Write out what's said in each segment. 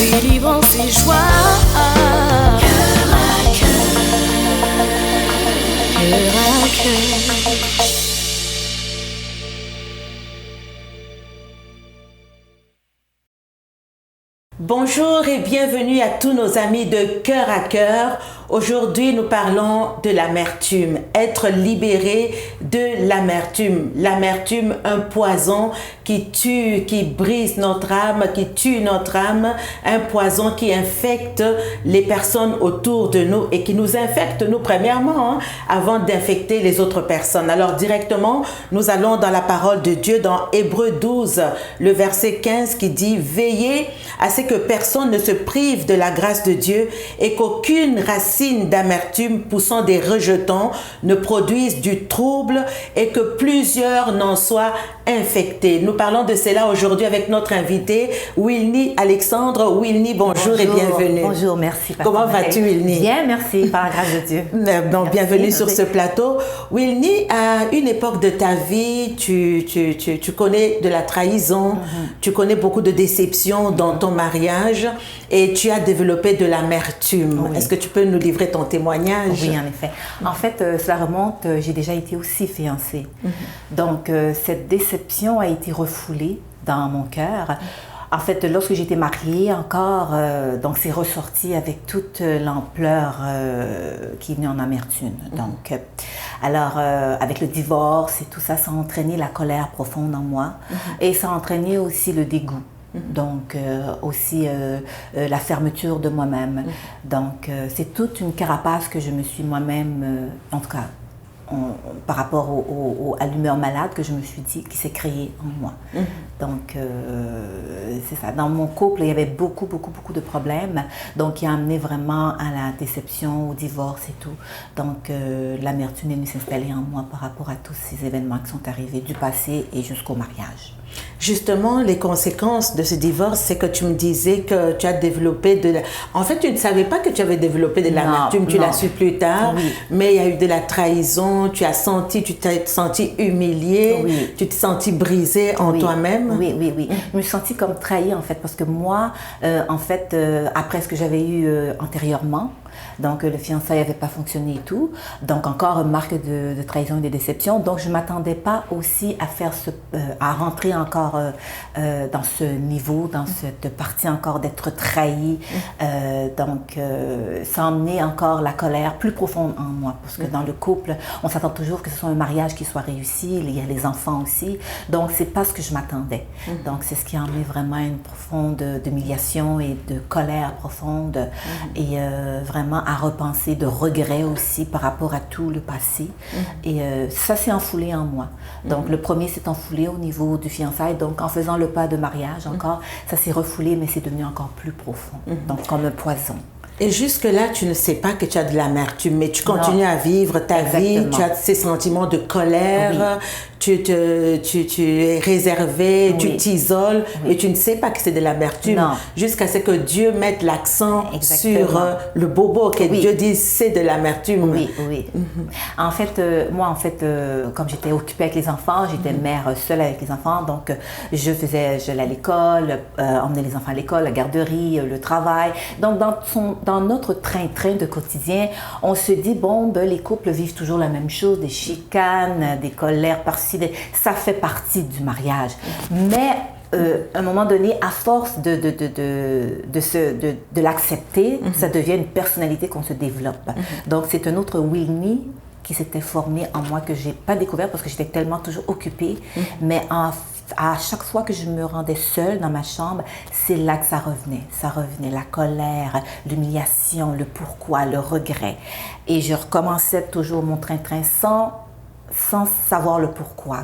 délivrance et joie. Cœur à cœur, cœur à cœur. Bonjour et bienvenue à tous nos amis de Cœur à Cœur. Aujourd'hui, nous parlons de l'amertume, être libéré de l'amertume. L'amertume, un poison qui tue, qui brise notre âme, qui tue notre âme, un poison qui infecte les personnes autour de nous et qui nous infecte nous premièrement avant d'infecter les autres personnes. Alors directement, nous allons dans la parole de Dieu dans Hébreux 12, le verset 15 qui dit « Veillez à ce que personne ne se prive de la grâce de Dieu et qu'aucune racine d'amertume poussant des rejetons ne produise du trouble et que plusieurs n'en soient infectés. » Nous parlons de cela aujourd'hui avec notre invité Wilny Alexandre. Wilny, bonjour et bienvenue. Bonjour, merci. Comment vas-tu, Wilny? Bien, merci, par la grâce de Dieu. Bon, bienvenue sur ce plateau. Wilny, à une époque de ta vie, tu connais de la trahison, tu connais beaucoup de déceptions dans ton mariage et tu as développé de l'amertume. Oui. Est-ce que tu peux nous livrer ton témoignage? Oui, en effet. En fait, cela remonte, j'ai déjà été aussi fiancée. Donc, cette déception a été refoulée dans mon cœur. En fait, lorsque j'étais mariée encore, donc c'est ressorti avec toute l'ampleur qui est venue en amertume. Donc, alors, avec le divorce et tout ça, ça a entraîné la colère profonde en moi et ça a entraîné aussi le dégoût. Donc, aussi la fermeture de moi-même. Donc, c'est toute une carapace que je me suis moi-même, en tout cas, par rapport à l'humeur malade que je me suis dit qui s'est créée en moi. Donc, c'est ça. Dans mon couple, il y avait beaucoup de problèmes. Donc, qui a amené vraiment à la déception, au divorce et tout. Donc, l'amertume est venue s'installer en moi par rapport à tous ces événements qui sont arrivés du passé et jusqu'au mariage. Justement, les conséquences de ce divorce, c'est que tu me disais que tu as développé de la... En fait, tu ne savais pas que tu avais développé de l'amertume, tu l'as su plus tard, mais il y a eu de la trahison, tu t'es senti humiliée, tu t'es senti brisée en toi-même. Oui. Je me suis sentie comme trahie en fait, parce que moi, en fait, après ce que j'avais eu antérieurement, donc le fiançailles n'avait pas fonctionné et tout, donc encore une marque de trahison et de déception. Donc je ne m'attendais pas aussi à faire à rentrer encore dans ce niveau, dans cette partie encore d'être trahi. Donc ça a emmené encore la colère plus profonde en moi, parce que dans le couple, on s'attend toujours que ce soit un mariage qui soit réussi, il y a les enfants aussi, donc c'est pas ce que je m'attendais. Donc c'est ce qui a emmené vraiment une profonde humiliation et de colère profonde et vraiment à repenser, de regrets aussi par rapport à tout le passé. Et ça s'est enfoulé en moi. Donc le premier s'est enfoulé au niveau du fiançailles. Donc en faisant le pas de mariage encore, ça s'est refoulé, mais c'est devenu encore plus profond. Donc comme un poison. Et jusque-là, tu ne sais pas que tu as de l'amertume, mais tu continues à vivre ta vie, tu as ces sentiments de colère, tu es réservé, tu t'isoles, mais tu ne sais pas que c'est de l'amertume. Jusqu'à ce que Dieu mette l'accent sur le bobo, que Dieu dise c'est de l'amertume. Oui. En fait, moi, comme j'étais occupée avec les enfants, j'étais mère seule avec les enfants, donc j'allais à l'école, emmener les enfants à l'école, la garderie, le travail. Donc, dans notre train-train de quotidien, on se dit, les couples vivent toujours la même chose, des chicanes, des colères par-ci, ça fait partie du mariage. Mais à un moment donné, à force de l'accepter, ça devient une personnalité qu'on se développe. Donc, c'est un autre Wilny qui s'était formé en moi que je n'ai pas découvert parce que j'étais tellement toujours occupée. Mais à chaque fois que je me rendais seule dans ma chambre, c'est là que ça revenait. Ça revenait, la colère, l'humiliation, le pourquoi, le regret. Et je recommençais toujours mon train-train sans savoir le pourquoi.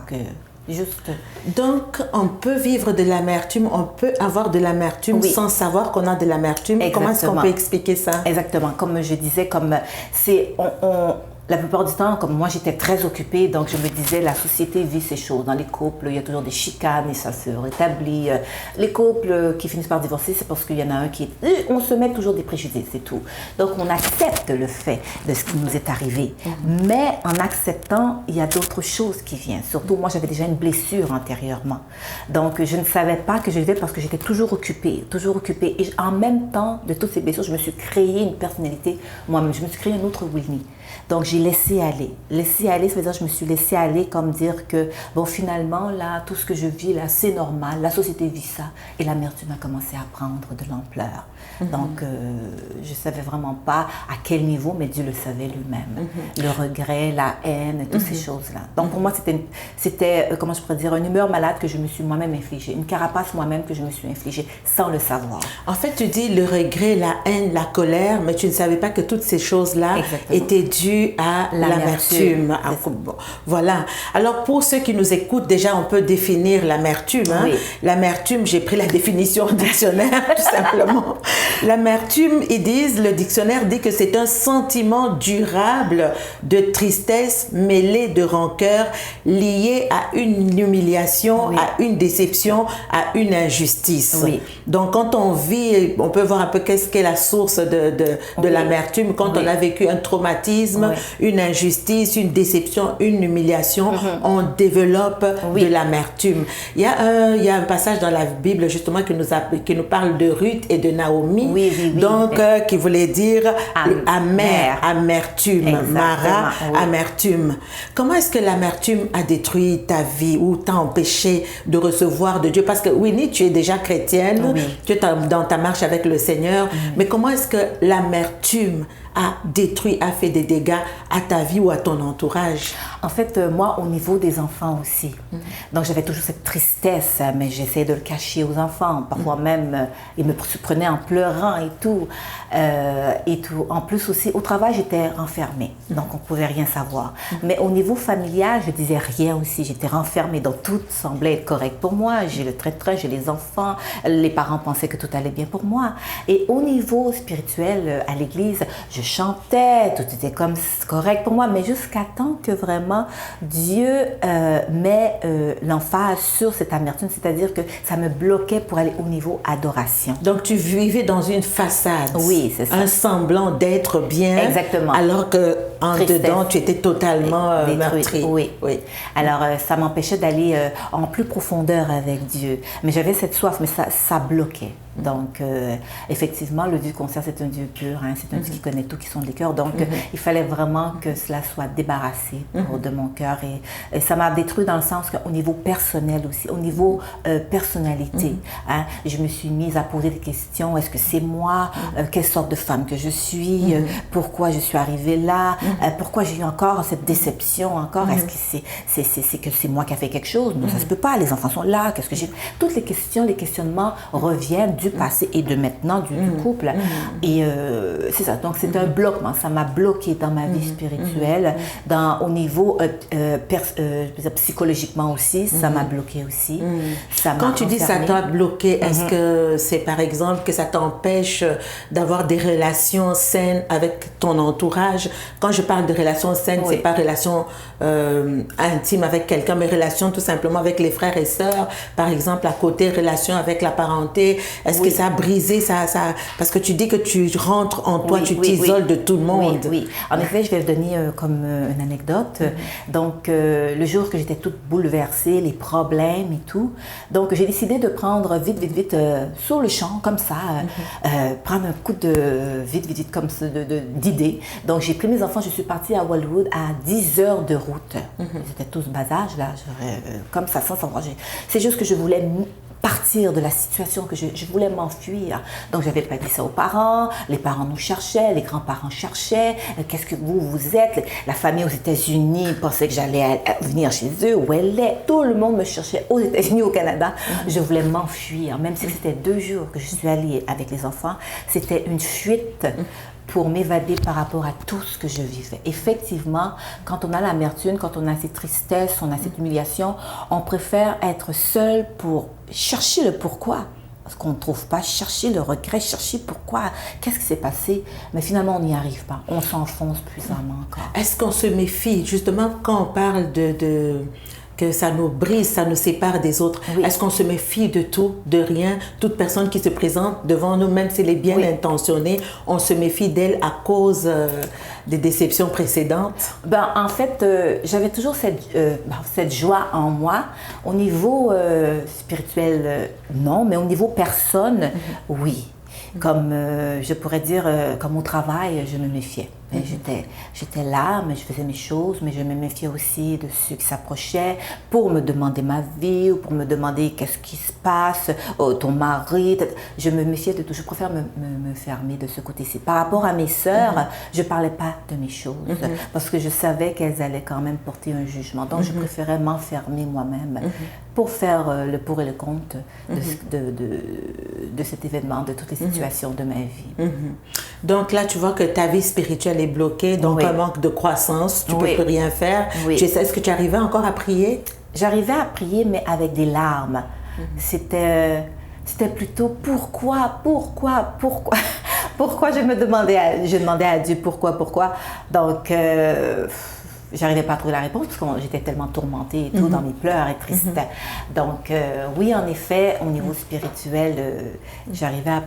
Donc, on peut vivre de l'amertume, on peut avoir de l'amertume sans savoir qu'on a de l'amertume. Comment est-ce qu'on peut expliquer ça? Exactement. Comme je disais, la plupart du temps, comme moi j'étais très occupée, donc je me disais la société vit ces choses. Dans les couples, il y a toujours des chicanes et ça se rétablit. Les couples qui finissent par divorcer, c'est parce qu'il y en a un qui est... On se met toujours des préjugés, c'est tout. Donc on accepte le fait de ce qui nous est arrivé. Mais en acceptant, il y a d'autres choses qui viennent. Surtout, moi j'avais déjà une blessure antérieurement. Donc je ne savais pas que je vivais parce que j'étais toujours occupée, toujours occupée. Et en même temps de toutes ces blessures, je me suis créé une personnalité moi-même. Je me suis créé un autre Winnie. Donc, j'ai laissé aller. Laisser aller, ça veut dire que je me suis laissé aller comme dire que, bon, finalement, là, tout ce que je vis, là, c'est normal. La société vit ça. Et l'amertume a commencé à prendre de l'ampleur. Donc, je ne savais vraiment pas à quel niveau, mais Dieu le savait lui-même. Le regret, la haine, toutes ces choses-là. Donc, pour moi, c'était, comment je pourrais dire, une humeur malade que je me suis moi-même infligée. Une carapace moi-même que je me suis infligée sans le savoir. En fait, tu dis le regret, la haine, la colère, mais tu ne savais pas que toutes ces choses-là étaient dues à l'amertume. Bon, voilà. Alors, pour ceux qui nous écoutent, déjà, on peut définir l'amertume. Hein? Oui. L'amertume, j'ai pris la définition au dictionnaire, tout simplement. L'amertume, le dictionnaire dit que c'est un sentiment durable de tristesse mêlé de rancœur lié à une humiliation, à une déception, à une injustice. Oui. Donc, quand on vit, on peut voir un peu qu'est-ce qu'est la source de l'amertume. Quand on a vécu un traumatisme, une injustice, une déception, une humiliation, on développe de l'amertume. Il y a un passage dans la Bible, justement, qui nous parle de Ruth et de Naomi. Donc, qui voulait dire amertume, Mara, amertume. Comment est-ce que l'amertume a détruit ta vie ou t'a empêché de recevoir de Dieu? Parce que Winnie, tu es déjà chrétienne, tu es dans ta marche avec le Seigneur, mais comment est-ce que l'amertume a détruit, a fait des dégâts à ta vie ou à ton entourage? En fait, moi, au niveau des enfants aussi. Donc, j'avais toujours cette tristesse, mais j'essayais de le cacher aux enfants. Parfois même, ils me prenaient en pleurant et tout. En plus aussi, au travail, j'étais renfermée. Donc, on ne pouvait rien savoir. Mais au niveau familial, je disais rien aussi. J'étais renfermée. Donc, tout semblait être correct pour moi. J'ai le train-train, j'ai les enfants. Les parents pensaient que tout allait bien pour moi. Et au niveau spirituel, à l'église, je chantais, tout était comme correct pour moi, mais jusqu'à temps que vraiment Dieu met l'emphase sur cette amertume, c'est-à-dire que ça me bloquait pour aller au niveau adoration. Donc tu vivais dans une façade, oui, c'est ça, un semblant d'être bien, exactement, alors que en dedans tu étais totalement meurtrie. Oui. Alors ça m'empêchait d'aller en plus profondeur avec Dieu, mais j'avais cette soif, mais ça bloquait. Donc, effectivement, le Dieu concert, c'est un Dieu pur, hein, c'est un Dieu qui connaît tout, qui sonde les cœurs. Donc, il fallait vraiment que cela soit débarrassé de mon cœur. Et ça m'a détruit dans le sens qu'au niveau personnel aussi, au niveau personnalité, hein, je me suis mise à poser des questions. Est-ce que c'est moi? Quelle sorte de femme que je suis? Pourquoi je suis arrivée là? Pourquoi j'ai eu encore cette déception encore? Est-ce que c'est moi qui a fait quelque chose? Non, ça se peut pas. Les enfants sont là. Qu'est-ce que j'ai? Toutes les questions, les questionnements reviennent du passé et de maintenant du couple. Et c'est ça. Donc, c'est un bloquement. Ça m'a bloqué dans ma vie spirituelle. Au niveau psychologiquement aussi, ça m'a bloqué aussi. Quand tu dis ça t'a bloqué, est-ce que c'est par exemple que ça t'empêche d'avoir des relations saines avec ton entourage? Quand je parle de relations saines, c'est pas relation intime avec quelqu'un, mais relation tout simplement avec les frères et sœurs. Par exemple, à côté, relation avec la parenté. Est-ce que ça a brisé ça? Parce que tu dis que tu rentres en toi, tu t'isoles de tout le monde. Oui. En effet, je vais vous donner comme une anecdote. Donc, le jour que j'étais toute bouleversée, les problèmes et tout, donc j'ai décidé de prendre vite, sur le champ, comme ça, prendre un coup de vite, comme ça, d'idées. Donc, j'ai pris mes enfants, je suis partie à Wildwood à 10 heures de route. Ils étaient tous bas âge, là, comme ça, sans savoir. C'est juste que je voulais partir de la situation, que je voulais m'enfuir. Donc, j'avais pas dit ça aux parents. Les parents nous cherchaient, les grands-parents cherchaient. Qu'est-ce que vous êtes? La famille aux États-Unis pensait que j'allais venir chez eux. Où elle est? Tout le monde me cherchait aux États-Unis, au Canada. Je voulais m'enfuir. Même si c'était 2 jours que je suis allée avec les enfants, c'était une fuite pour m'évader par rapport à tout ce que je vivais. Effectivement, quand on a l'amertume, quand on a cette tristesse, on a cette humiliation, on préfère être seul pour chercher le pourquoi. qu'on ne trouve pas, chercher le regret, chercher pourquoi, qu'est-ce qui s'est passé, mais finalement on n'y arrive pas, on s'enfonce puissamment encore. Est-ce qu'on se méfie, justement, quand on parle que ça nous brise, ça nous sépare des autres? Oui. Est-ce qu'on se méfie de tout, de rien? Toute personne qui se présente devant nous, même si elle est bien intentionnée, on se méfie d'elle à cause des déceptions précédentes? En fait, j'avais toujours cette joie en moi. Au niveau spirituel, non, mais au niveau personne, oui. Comme je pourrais dire, comme au travail, je me méfiais. J'étais là, mais je faisais mes choses, mais je me méfiais aussi de ceux qui s'approchaient pour me demander ma vie ou pour me demander qu'est-ce qui se passe, ton mari. Je me méfiais de tout. Je préfère me fermer de ce côté-ci. Par rapport à mes sœurs, je ne parlais pas de mes choses parce que je savais qu'elles allaient quand même porter un jugement. Donc, je préférais m'enfermer moi-même pour faire le pour et le contre de cet événement, de toutes les situations de ma vie. Donc là, tu vois que ta vie spirituelle est bloquée, donc un manque de croissance, tu ne peux plus rien faire. Est-ce que tu arrivais encore à prier? J'arrivais à prier, mais avec des larmes. C'était plutôt pourquoi je demandais à Dieu pourquoi. Donc, j'arrivais pas à trouver la réponse parce que j'étais tellement tourmentée et tout dans mes pleurs et triste. Donc, oui, en effet, au niveau spirituel, j'arrivais à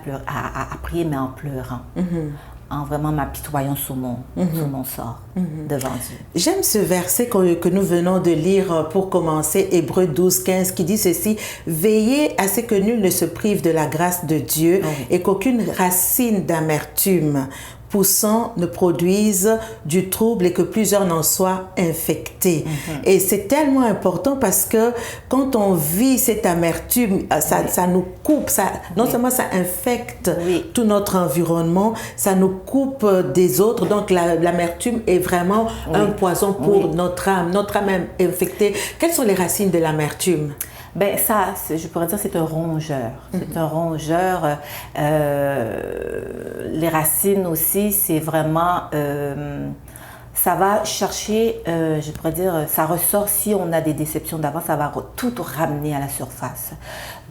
prier, mais en pleurant. En vraiment m'apitoyant sur mon sort devant Dieu. J'aime ce verset que nous venons de lire pour commencer, Hébreux 12:15, qui dit ceci: « Veillez à ce que nul ne se prive de la grâce de Dieu et qu'aucune racine d'amertume poussant ne produise du trouble et que plusieurs n'en soient infectés. » Et c'est tellement important parce que quand on vit cette amertume, ça nous coupe, non seulement ça infecte tout notre environnement, ça nous coupe des autres. Donc l'amertume est vraiment un poison pour notre âme. Notre âme est infectée. Quelles sont les racines de l'amertume? Je pourrais dire c'est un rongeur. C'est un rongeur. Les racines aussi, c'est vraiment... ça va chercher, je pourrais dire, ça ressort si on a des déceptions d'avant, ça va tout ramener à la surface.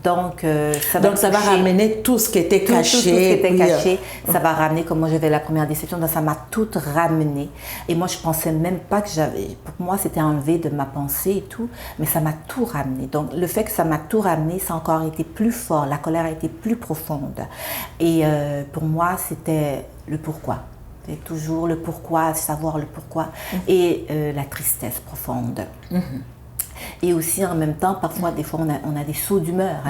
Donc, ça va ramener tout ce qui était caché. Tout ce qui était caché, ça va ramener, comme moi j'avais la première déception, donc ça m'a tout ramené. Et moi je pensais même pas que pour moi c'était enlevé de ma pensée et tout, mais ça m'a tout ramené. Donc le fait que ça m'a tout ramené, ça a encore été plus fort, la colère a été plus profonde. Et pour moi c'était le pourquoi. C'est toujours le pourquoi, savoir le pourquoi, et la tristesse profonde. Et aussi en même temps, parfois, des fois, on a des sauts d'humeur,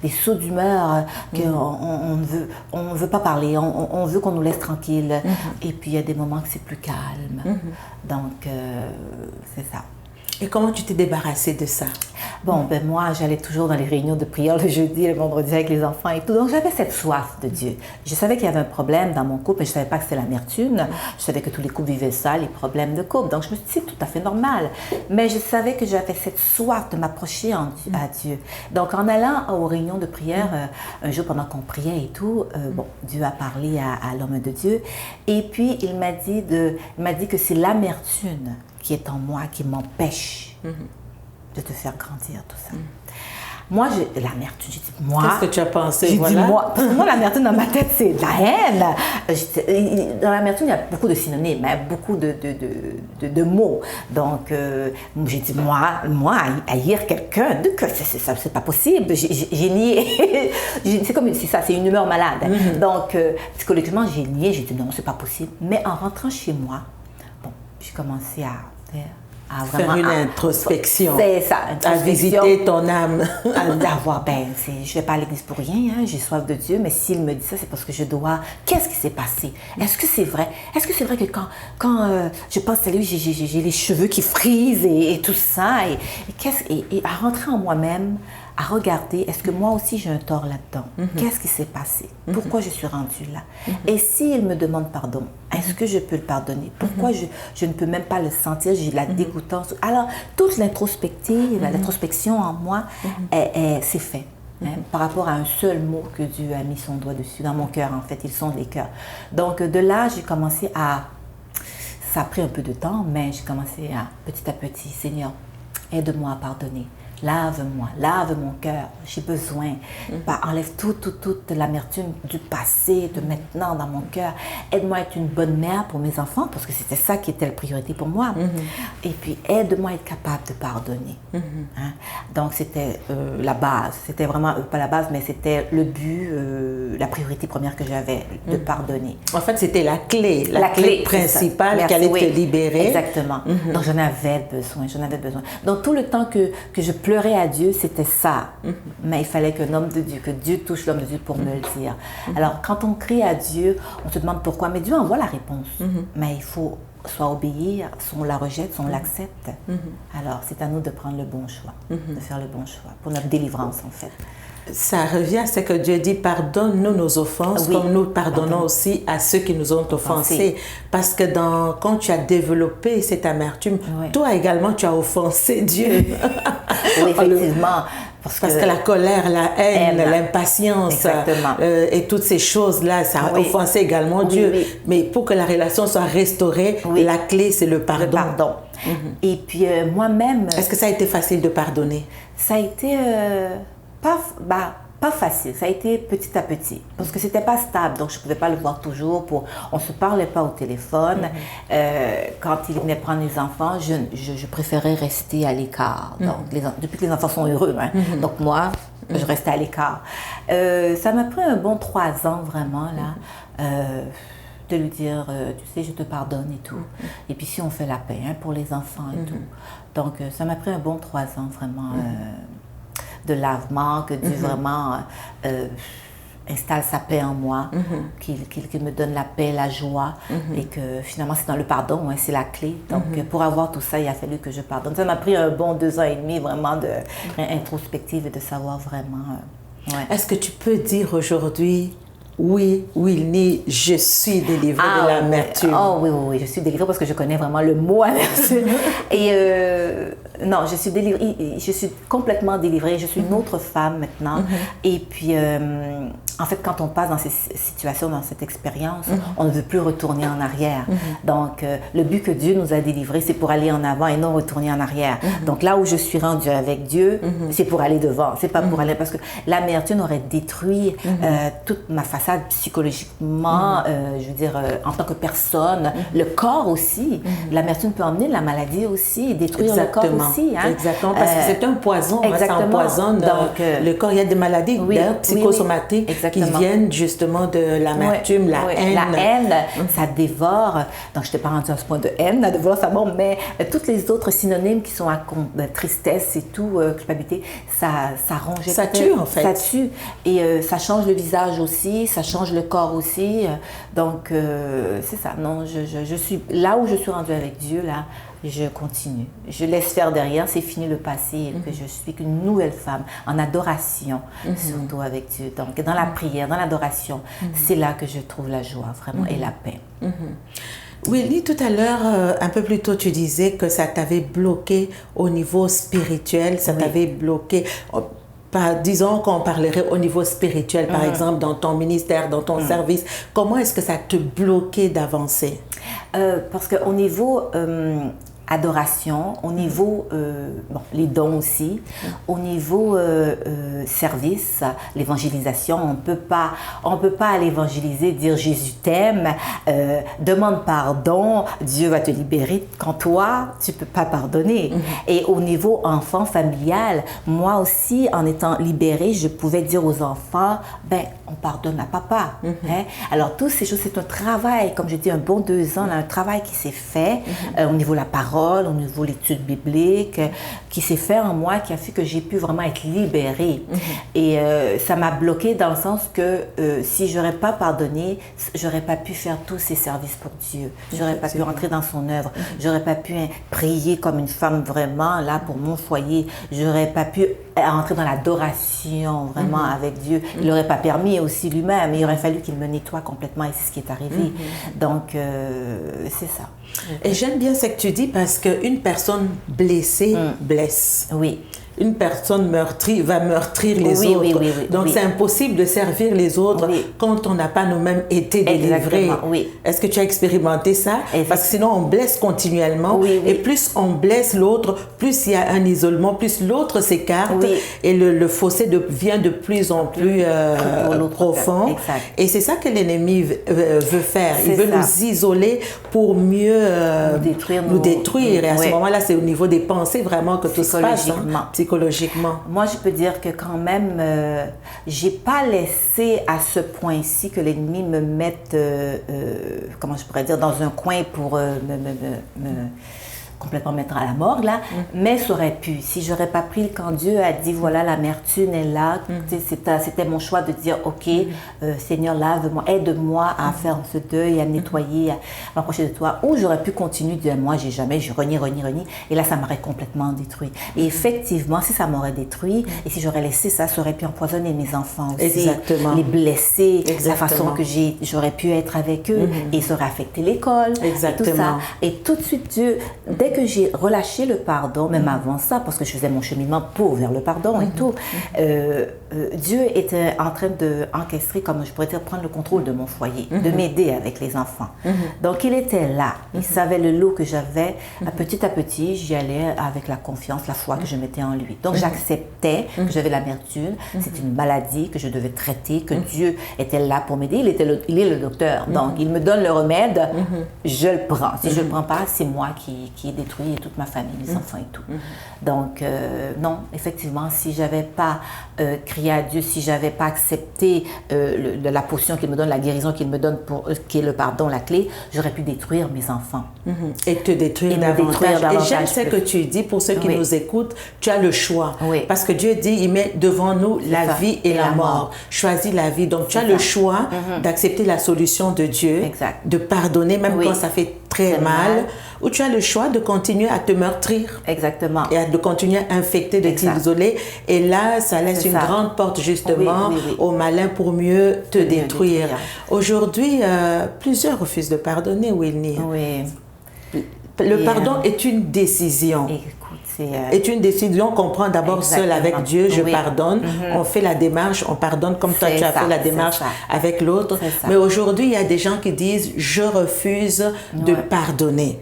des sauts d'humeur qu'on on ne veut pas parler, on veut qu'on nous laisse tranquille. Et puis, il y a des moments que c'est plus calme. Donc, c'est ça. Et comment tu t'es débarrassée de ça? Moi, j'allais toujours dans les réunions de prière le jeudi et le vendredi avec les enfants et tout. Donc, j'avais cette soif de Dieu. Je savais qu'il y avait un problème dans mon couple, mais je ne savais pas que c'était l'amertume. Je savais que tous les couples vivaient ça, les problèmes de couple. Donc, je me suis dit, c'est tout à fait normal. Mais je savais que j'avais cette soif de m'approcher à Dieu. Donc, en allant aux réunions de prière, un jour pendant qu'on priait et tout, Dieu a parlé à l'homme de Dieu. Et puis, il m'a dit que c'est l'amertume qui est en moi, qui m'empêche de te faire grandir, tout ça. Moi, l'amertume, j'ai dit, moi... Qu'est-ce que tu as pensé, j'ai dit, moi, parce que moi, l'amertume dans ma tête, c'est de la haine. Dans l'amertume, il y a beaucoup de synonymes, beaucoup de mots. Donc, j'ai dit, moi, haïr quelqu'un, c'est pas possible. J'ai nié. C'est comme, c'est ça, c'est une humeur malade. Donc, psychologiquement, j'ai nié, j'ai dit, non, c'est pas possible. Mais en rentrant chez moi, j'ai commencé à faire une introspection. C'est ça, à visiter ton âme. D'avoir, je vais pas à l'église pour rien, j'ai soif de Dieu, mais s'il me dit ça, c'est parce que je dois... Qu'est-ce qui s'est passé? Est-ce que c'est vrai? Est-ce que c'est vrai que quand je pense à lui, j'ai les cheveux qui frisent et tout ça, et à rentrer en moi-même, à regarder, est-ce que moi aussi j'ai un tort là-dedans? Qu'est-ce qui s'est passé? Pourquoi je suis rendue là? Et s'il me demande pardon, est-ce que je peux le pardonner? Pourquoi je ne peux même pas le sentir? J'ai la dégoûtance. Alors, toute l'introspection en moi, c'est fait. Par rapport à un seul mot que Dieu a mis son doigt dessus, dans mon cœur en fait, ils sont les cœurs. Donc de là, j'ai commencé ça a pris un peu de temps, mais j'ai commencé à petit, Seigneur, aide-moi à pardonner. Lave-moi, lave mon cœur, j'ai besoin. Enlève toute l'amertume du passé, de maintenant dans mon cœur. Aide-moi à être une bonne mère pour mes enfants, parce que c'était ça qui était la priorité pour moi. Et puis, aide-moi à être capable de pardonner. Hein? Donc, c'était la base. C'était vraiment, pas la base, mais c'était le but, la priorité première que j'avais, de pardonner. En fait, c'était la clé principale qui allait te libérer. Exactement. Donc, j'en avais besoin. Donc, tout le temps que je pleurais à Dieu, c'était ça. Mais il fallait que Dieu touche l'homme de Dieu pour me le dire. Alors, quand on crie à Dieu, on se demande pourquoi, mais Dieu envoie la réponse. Mais il faut soit obéir, soit on la rejette, soit on l'accepte. Alors, c'est à nous de prendre le bon choix, de faire le bon choix pour notre délivrance, en fait. Ça revient à ce que Dieu dit, pardonne-nous nos offenses, comme nous pardonnons aussi à ceux qui nous ont offensés. Parce que quand tu as développé cette amertume, toi également, tu as offensé Dieu. Oui, effectivement. Parce que la colère, la haine, l'impatience et toutes ces choses-là, ça a offensé également Dieu. Mais pour que la relation soit restaurée, la clé, c'est le pardon. Et puis moi-même... Est-ce que ça a été facile de pardonner? Ça a été... pas facile, ça a été petit à petit, parce que c'était pas stable, donc je pouvais pas le voir toujours, on se parlait pas au téléphone. Quand il venait prendre les enfants, je préférais rester à l'écart. Donc, depuis que les enfants sont heureux, hein, donc moi, je restais à l'écart. Ça m'a pris un bon 3 ans, vraiment, là, de lui dire, tu sais, je te pardonne et tout. Et puis si on fait la paix, hein, pour les enfants et tout. Donc, ça m'a pris un bon 3 ans, vraiment, de lavement, que Dieu vraiment installe sa paix en moi, qu'il me donne la paix, la joie, et que finalement c'est dans le pardon, hein, c'est la clé. Donc pour avoir tout ça, il a fallu que je pardonne. Ça m'a pris un bon 2 ans et demi vraiment d'introspective et de savoir vraiment... Est-ce que tu peux dire aujourd'hui, oui, Wilny, je suis délivrée de l'amertume? Oui, je suis délivrée parce que je connais vraiment le mot amertume. Et non, je suis délivrée, je suis complètement délivrée, je suis une autre femme maintenant. Et puis, en fait, quand on passe dans ces situations, dans cette expérience, on ne veut plus retourner en arrière. Donc, le but que Dieu nous a délivrés, c'est pour aller en avant et non retourner en arrière. Donc, là où je suis rendue avec Dieu, c'est pour aller devant, c'est pas pour aller... Parce que l'amertume aurait détruit toute ma façade psychologiquement, je veux dire, en tant que personne, le corps aussi. L'amertume peut emmener la maladie aussi, détruire le corps aussi. Hein? Exactement, parce que c'est un poison, ça empoisonne le corps. Il y a des maladies psychosomatiques qui viennent justement de l'amertume, la haine. La haine, ça dévore. Donc, je ne t'ai pas rendu à ce point de haine, de dévore ça, bon, mais toutes les autres synonymes qui sont à tristesse et tout, culpabilité, ça ronge. Ça tue, en fait. Ça tue. Et ça change le visage aussi, ça change le corps aussi. Donc, c'est ça. Non, je suis là où je suis rendue avec Dieu, là, je continue. Je laisse faire derrière, c'est fini le passé, que je suis qu'une nouvelle femme, en adoration, surtout avec Dieu. Donc, dans la prière, dans l'adoration, c'est là que je trouve la joie, vraiment, et la paix. Willy, tout à l'heure, un peu plus tôt, tu disais que ça t'avait bloqué au niveau spirituel, ça t'avait bloqué... disons qu'on parlerait au niveau spirituel, par exemple, dans ton ministère, dans ton service. Comment est-ce que ça te bloquait d'avancer? Parce qu'au niveau adoration, au niveau, les dons aussi, au niveau service, l'évangélisation, on peut pas aller évangéliser, dire Jésus t'aime, demande pardon, Dieu va te libérer quand toi, tu peux pas pardonner. Et au niveau enfant familial, moi aussi, en étant libérée, je pouvais dire aux enfants, on pardonne à papa. Hein? Alors, toutes ces choses, c'est un travail, comme je dis, un bon 2 ans, là, un travail qui s'est fait au niveau de la parole, au niveau de l'étude biblique, qui s'est fait en moi, qui a fait que j'ai pu vraiment être libérée. Et ça m'a bloquée dans le sens que si je n'aurais pas pardonné, je n'aurais pas pu faire tous ces services pour Dieu. Je n'aurais pas pu rentrer dans son œuvre. Je n'aurais pas pu prier comme une femme vraiment, là, pour mon foyer. Je n'aurais pas pu entrer dans l'adoration vraiment avec Dieu. Il n'aurait pas permis aussi lui-même. Il aurait fallu qu'il me nettoie complètement et c'est ce qui est arrivé. Donc, c'est ça. Et j'aime bien ce que tu dis parce qu'une personne blessée blesse. Oui. une personne meurtrie va meurtrir les autres. Donc c'est impossible de servir les autres quand on n'a pas nous-mêmes été délivrés. Est-ce que tu as expérimenté ça? Parce que sinon on blesse continuellement et plus on blesse l'autre, plus il y a un isolement, plus l'autre s'écarte et le fossé devient de plus en plus profond. Et c'est ça que l'ennemi veut faire. Il veut nous isoler pour mieux nous détruire. Et à ce moment-là, c'est au niveau des pensées vraiment que tout se passe, psychologiquement. Moi, je peux dire que quand même, j'ai pas laissé à ce point-ci que l'ennemi me mette, comment je pourrais dire, dans un coin pour me complètement mettre à la morgue, là. Mais ça aurait pu. Si j'aurais pas pris, quand Dieu a dit, voilà, l'amertume est là, c'était mon choix de dire, OK, Seigneur, lave-moi, aide-moi à faire ce deuil, à me nettoyer, à m'approcher de toi. Ou j'aurais pu continuer de dire, moi, je renie. Et là, ça m'aurait complètement détruit. Et effectivement, si ça m'aurait détruit, et si j'aurais laissé ça, ça aurait pu empoisonner mes enfants aussi. Les blesser, la façon que j'aurais pu être avec eux, et ça aurait affecté l'école, et tout ça. Et tout de suite, Dieu, dès que j'ai relâché le pardon, même avant ça, parce que je faisais mon cheminement vers le pardon et tout, Dieu était en train d'encaisser, comme je pourrais dire, prendre le contrôle de mon foyer, de m'aider avec les enfants. Donc, il était là. Il savait le lot que j'avais. Petit à petit, j'y allais avec la confiance, la foi que je mettais en lui. Donc, j'acceptais que j'avais l'amertume. C'est une maladie que je devais traiter, que Dieu était là pour m'aider. Il est le docteur. Donc, il me donne le remède, je le prends. Si je ne le prends pas, c'est moi qui est détruit, et toute ma famille, mes enfants et tout. Donc, non, effectivement, si je n'avais pas crié à Dieu, si je n'avais pas accepté la potion qu'il me donne, la guérison qu'il me donne, qui est le pardon, la clé, j'aurais pu détruire mes enfants. Et te détruire davantage. Et j'aime ce que tu dis, pour ceux qui nous écoutent, tu as le choix. Parce que Dieu dit, il met devant nous la vie et la mort. Choisis la vie. Donc, tu as le choix d'accepter la solution de Dieu, de pardonner, même quand ça fait très mal, ou tu as le choix de continuer à te meurtrir. Exactement. Et de continuer à infecter, de t'isoler. Et là, ça laisse une grande porte justement au malin pour mieux te détruire. Aujourd'hui, plusieurs refusent de pardonner, Wilny. Le pardon est une décision. Est une décision qu'on prend d'abord seul avec Dieu. Je pardonne, on fait la démarche, on pardonne comme toi tu as fait la démarche avec l'autre. Mais aujourd'hui, il y a des gens qui disent « je refuse de pardonner ».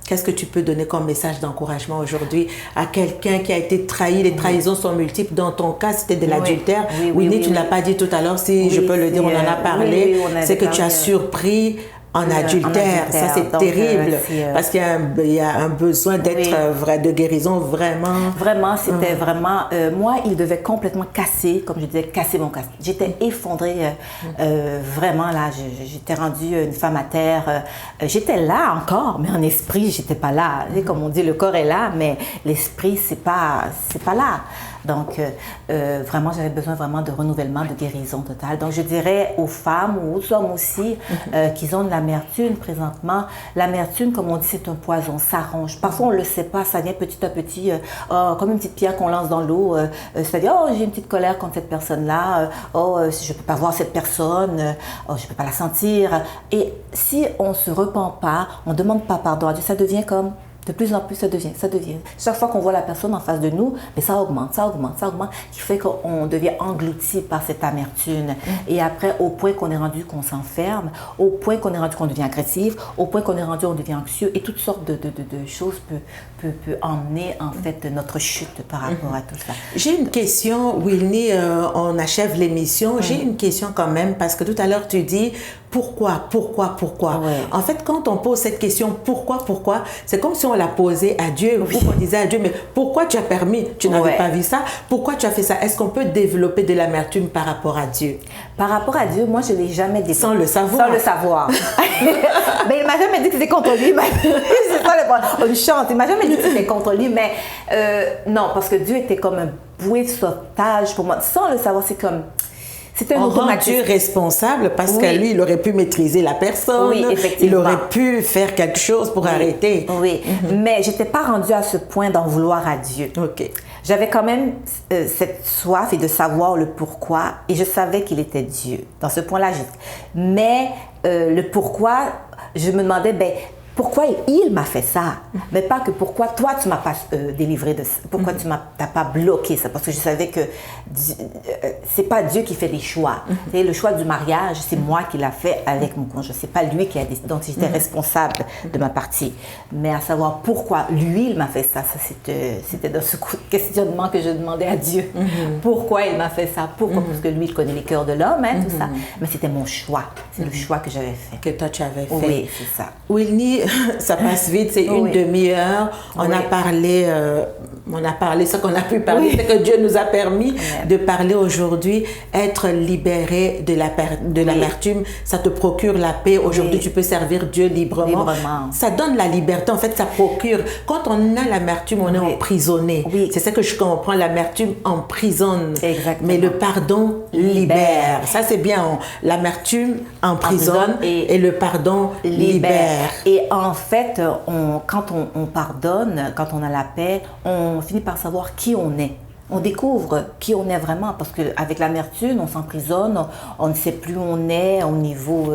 Qu'est-ce que tu peux donner comme message d'encouragement aujourd'hui à quelqu'un qui a été trahi? Les trahisons sont multiples. Dans ton cas, c'était de l'adultère. Winnie, tu ne l'as pas dit tout à l'heure, si je peux le dire, on en a parlé. C'est que tu as surpris en adultère. Ça, c'est terrible. Parce qu'il y a un besoin d'être de guérison vraiment. Vraiment, c'était vraiment... moi, il devait complètement casser, comme je disais, casser mon casque. J'étais effondrée. Vraiment, là, j'étais rendue une femme à terre. J'étais là encore, mais en esprit, j'étais pas là. Comme on dit, le corps est là, mais l'esprit, c'est pas là. Donc, vraiment, j'avais besoin vraiment de renouvellement, de guérison totale. Donc, je dirais aux femmes ou aux hommes aussi qu'ils ont de l'amertume présentement. L'amertume, comme on dit, c'est un poison, ça ronge. Parfois, on ne le sait pas, ça vient petit à petit, comme une petite pierre qu'on lance dans l'eau. C'est-à-dire, oh, j'ai une petite colère contre cette personne-là. Oh, je ne peux pas voir cette personne. Oh, je ne peux pas la sentir. Et si on ne se repent pas, on ne demande pas pardon à Dieu, ça devient comme... De plus en plus, ça devient. Chaque fois qu'on voit la personne en face de nous, mais ça augmente, qui fait qu'on devient englouti par cette amertume. Et après, au point qu'on est rendu qu'on s'enferme, au point qu'on est rendu qu'on devient agressif, au point qu'on est rendu qu'on devient anxieux, et toutes sortes de choses peut emmener en fait notre chute par rapport à tout ça. J'ai une question, Wilny, on achève l'émission. J'ai une question quand même, parce que tout à l'heure, tu dis pourquoi? En fait, quand on pose cette question, pourquoi, c'est comme si on l'a posée à Dieu, ou qu'on disait à Dieu, mais pourquoi tu as permis? Tu n'avais pas vu ça? Pourquoi tu as fait ça? Est-ce qu'on peut développer de l'amertume par rapport à Dieu? Par rapport à Dieu, moi, je ne l'ai jamais développé. Sans le savoir. Mais il ne m'a jamais dit que c'était contre lui. C'est ça le problème. On chante. Il ne m'a jamais dit que c'était contre lui. Mais non, parce que Dieu était comme un bouée de sauvetage pour moi. Sans le savoir, c'est comme... On rend Dieu responsable parce que lui, il aurait pu maîtriser la personne. Oui, effectivement. Il aurait pu faire quelque chose pour arrêter. Oui, mais je n'étais pas rendue à ce point d'en vouloir à Dieu. OK. J'avais quand même cette soif et de savoir le pourquoi, et je savais qu'il était Dieu. Dans ce point-là, mais le pourquoi, je me demandais, pourquoi il m'a fait ça, mais pas que pourquoi toi tu m'as pas délivré de ça, pourquoi t'as pas bloqué ça, parce que je savais que c'est pas Dieu qui fait les choix. Le choix du mariage, c'est moi qui l'a fait avec mon conjoint, c'est pas lui qui a décidé, donc j'étais responsable de ma partie. Mais à savoir pourquoi lui il m'a fait ça, c'était dans ce questionnement que je demandais à Dieu. Pourquoi il m'a fait ça, pourquoi, parce que lui il connaît les cœurs de l'homme, tout ça, mais c'était mon choix, c'est le choix que j'avais fait. Que toi tu avais fait. Oui, c'est ça. Wilny, ça passe vite, c'est une demi-heure. On a parlé ce qu'on a pu parler, c'est que Dieu nous a permis de parler aujourd'hui. Être libéré de l'amertume, ça te procure la paix. Aujourd'hui, tu peux servir Dieu librement. Ça donne la liberté, en fait, ça procure. Quand on a l'amertume, on est emprisonné. C'est ça que je comprends, l'amertume emprisonne. Exactement. Mais le pardon libère. Ça, c'est bien. L'amertume emprisonne et le pardon libère. Et en fait, quand on pardonne, quand on a la paix, on finit par savoir qui on est. On découvre qui on est vraiment, parce qu'avec l'amertume, on s'emprisonne, on ne sait plus où on est au niveau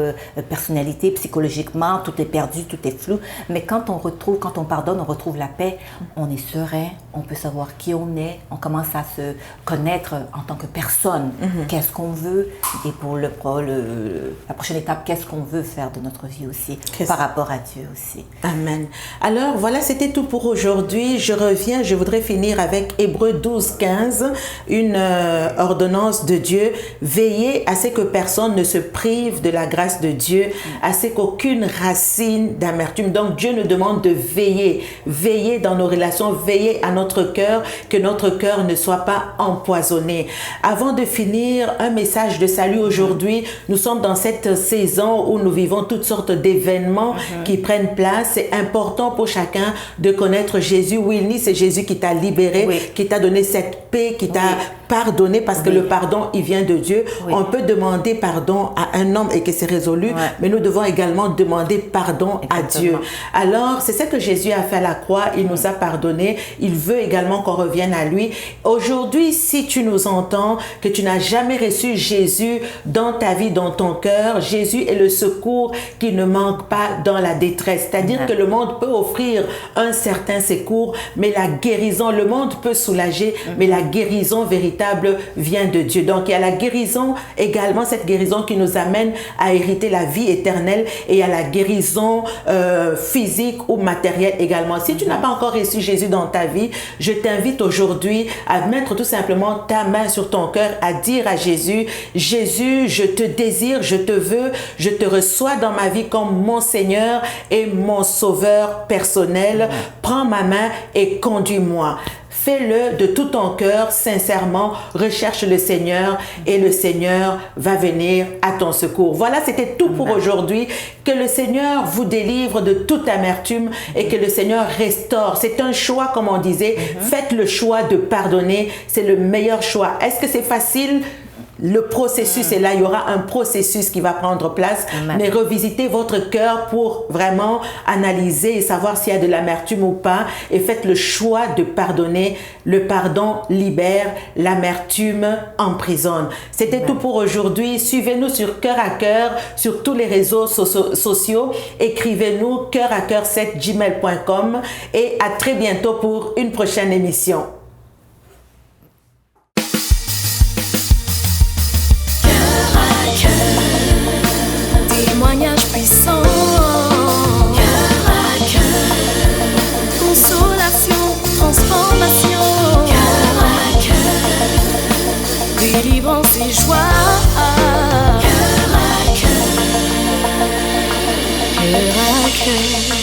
personnalité, psychologiquement, tout est perdu, tout est flou. Mais quand on pardonne, on retrouve la paix, on est serein, on peut savoir qui on est, on commence à se connaître en tant que personne. Qu'est-ce qu'on veut, et pour la prochaine étape, qu'est-ce qu'on veut faire de notre vie aussi, par rapport à Dieu aussi. Amen. Alors voilà, c'était tout pour aujourd'hui. Je voudrais finir avec Hébreux 12, 15, une ordonnance de Dieu. Veillez à ce que personne ne se prive de la grâce de Dieu, à ce qu'aucune racine d'amertume. Donc Dieu nous demande de veiller dans nos relations, veiller à notre cœur, que notre cœur ne soit pas empoisonné. Avant de finir, un message de salut aujourd'hui. Nous sommes dans cette saison où nous vivons toutes sortes d'événements qui prennent place. C'est important pour chacun de connaître Jésus. Wilny, c'est Jésus qui t'a libéré, qui t'a donné cette paix, qui t'a pardonné, parce que le pardon, il vient de Dieu. On peut demander pardon à un homme et que c'est résolu, mais nous devons également demander pardon à Dieu. Alors, c'est ce que Jésus a fait à la croix. Il nous a pardonné. Il veut également qu'on revienne à lui. Aujourd'hui, si tu nous entends, que tu n'as jamais reçu Jésus dans ta vie, dans ton cœur, Jésus est le secours qui ne manque pas dans la détresse. C'est-à-dire que le monde peut offrir un certain secours, mais la guérison, le monde peut soulager, mais la guérison véritable vient de Dieu. Donc il y a la guérison également, cette guérison qui nous amène à hériter la vie éternelle, et il y a la guérison physique ou matérielle également. Si tu n'as pas encore reçu Jésus dans ta vie, je t'invite aujourd'hui à mettre tout simplement ta main sur ton cœur, à dire à Jésus: Jésus, je te désire, je te veux, je te reçois dans ma vie comme mon Seigneur et mon Sauveur personnel. Prends ma main et conduis-moi. Fais-le de tout ton cœur, sincèrement, recherche le Seigneur et le Seigneur va venir à ton secours. Voilà, c'était tout pour aujourd'hui. Que le Seigneur vous délivre de toute amertume et que le Seigneur restaure. C'est un choix, comme on disait. Faites le choix de pardonner. C'est le meilleur choix. Est-ce que c'est facile? Le processus est là, il y aura un processus qui va prendre place. Mais revisitez votre cœur pour vraiment analyser et savoir s'il y a de l'amertume ou pas, et faites le choix de pardonner. Le pardon libère, l'amertume emprisonne. C'était tout pour aujourd'hui. Suivez-nous sur Cœur à Cœur sur tous les réseaux sociaux. Écrivez-nous coeuracœur7@gmail.com, et à très bientôt pour une prochaine émission. Témoignage puissant, cœur à cœur, consolation, transformation, cœur à cœur, délivrance et joie, cœur à cœur, cœur à cœur.